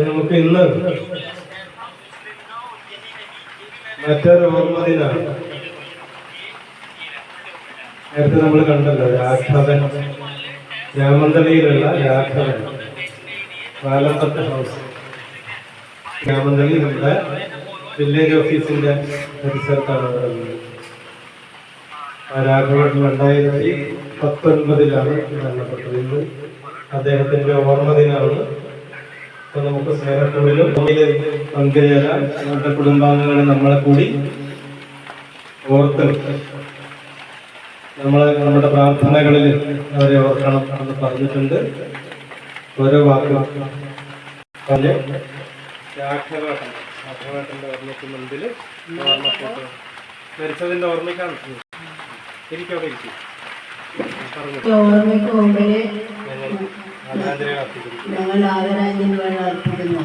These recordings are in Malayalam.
നമുക്ക് ഇന്ന് മറ്റൊരു ഓർമ്മ ദിനമാണ്. നേരത്തെ നമ്മൾ കണ്ടല്ലോ രാഘവൻ, രാമന്തളിയിലുള്ള രാഘവൻ പാലമ്പത്ത് ഹൗസ്, രാമന്തളി നമ്മുടെ വില്ലേജ് ഓഫീസിന്റെ പരിസരത്താണ് പറയുന്നത്. ആ രാഘവൻ 2019 മരണപ്പെട്ടത്. ഇന്ന് അദ്ദേഹത്തിന്റെ ഓർമ്മ ദിനമാണ്. അപ്പൊ നമുക്ക് സ്നേഹത്തോടും പങ്കുചേരാൻ നമ്മുടെ കുടുംബാംഗങ്ങളെ നമ്മളെ കൂടി ഓർത്ത് നമ്മുടെ പ്രാർത്ഥനകളിൽ അവരെ ഓർക്കണം എന്ന് പറഞ്ഞിട്ടുണ്ട്. ഓരോ വാക്കും പറഞ്ഞ് രാഘവേട്ടന്റെ ഓർമ്മയ്ക്ക് മുൻപിൽ ഓർമ്മ മരിച്ചതിന്റെ ഓർമ്മയ്ക്കാണ് എനിക്കവിടെ ഇരിക്കും. ഓർമ്മയ്ക്ക് മുമ്പില് ഞങ്ങൾ ആദരാഞ്ജലികൾ അർപ്പിക്കുന്നു.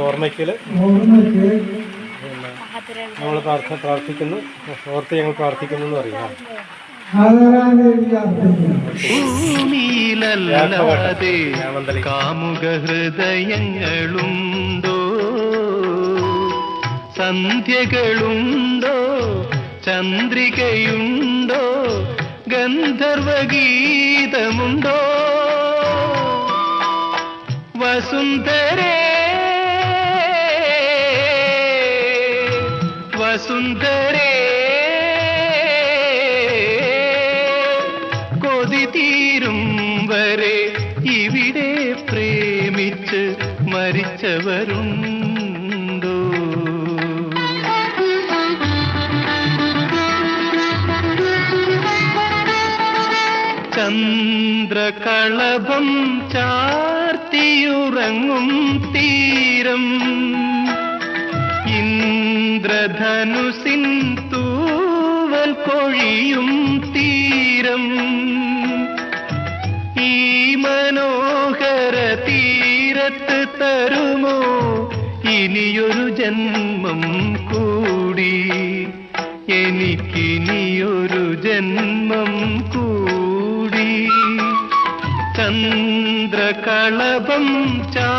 ഓർമ്മയ്ക്ക് നമ്മൾ പ്രാർത്ഥിക്കുന്നു, ഓർത്ത് ഞങ്ങൾ പ്രാർത്ഥിക്കുന്നു എന്ന് അറിയാം. ഭൂമിയിലല്ലാതെ കാമുക ഹൃദയങ്ങളുണ്ടോ, സന്ധ്യകളുണ്ടോ, ചന്ദ്രികയുണ്ടോ, ഗന്ധർവഗീതമുണ്ടോ? വസുന്ധരേ വസുന്ധരേ, കൊതി തീരും വരെ ഇവിടെ പ്രേമിച്ച് മരിച്ചവരുണ്ടോ? ചന്ദ്രകളഭം ചാർത്തിയുറങ്ങും തീരം, ഇന്ദ്രധനുസിൻ തൂവൽ കൊഴിയും തീരം, ഈ മനോഹര തീരത്ത് തരുമോ ഇനിയൊരു ജന്മം കൂടി? എനിക്കിനിയൊരു ജന്മം കൂടി. ചന്ദ്രകളഭം ചാ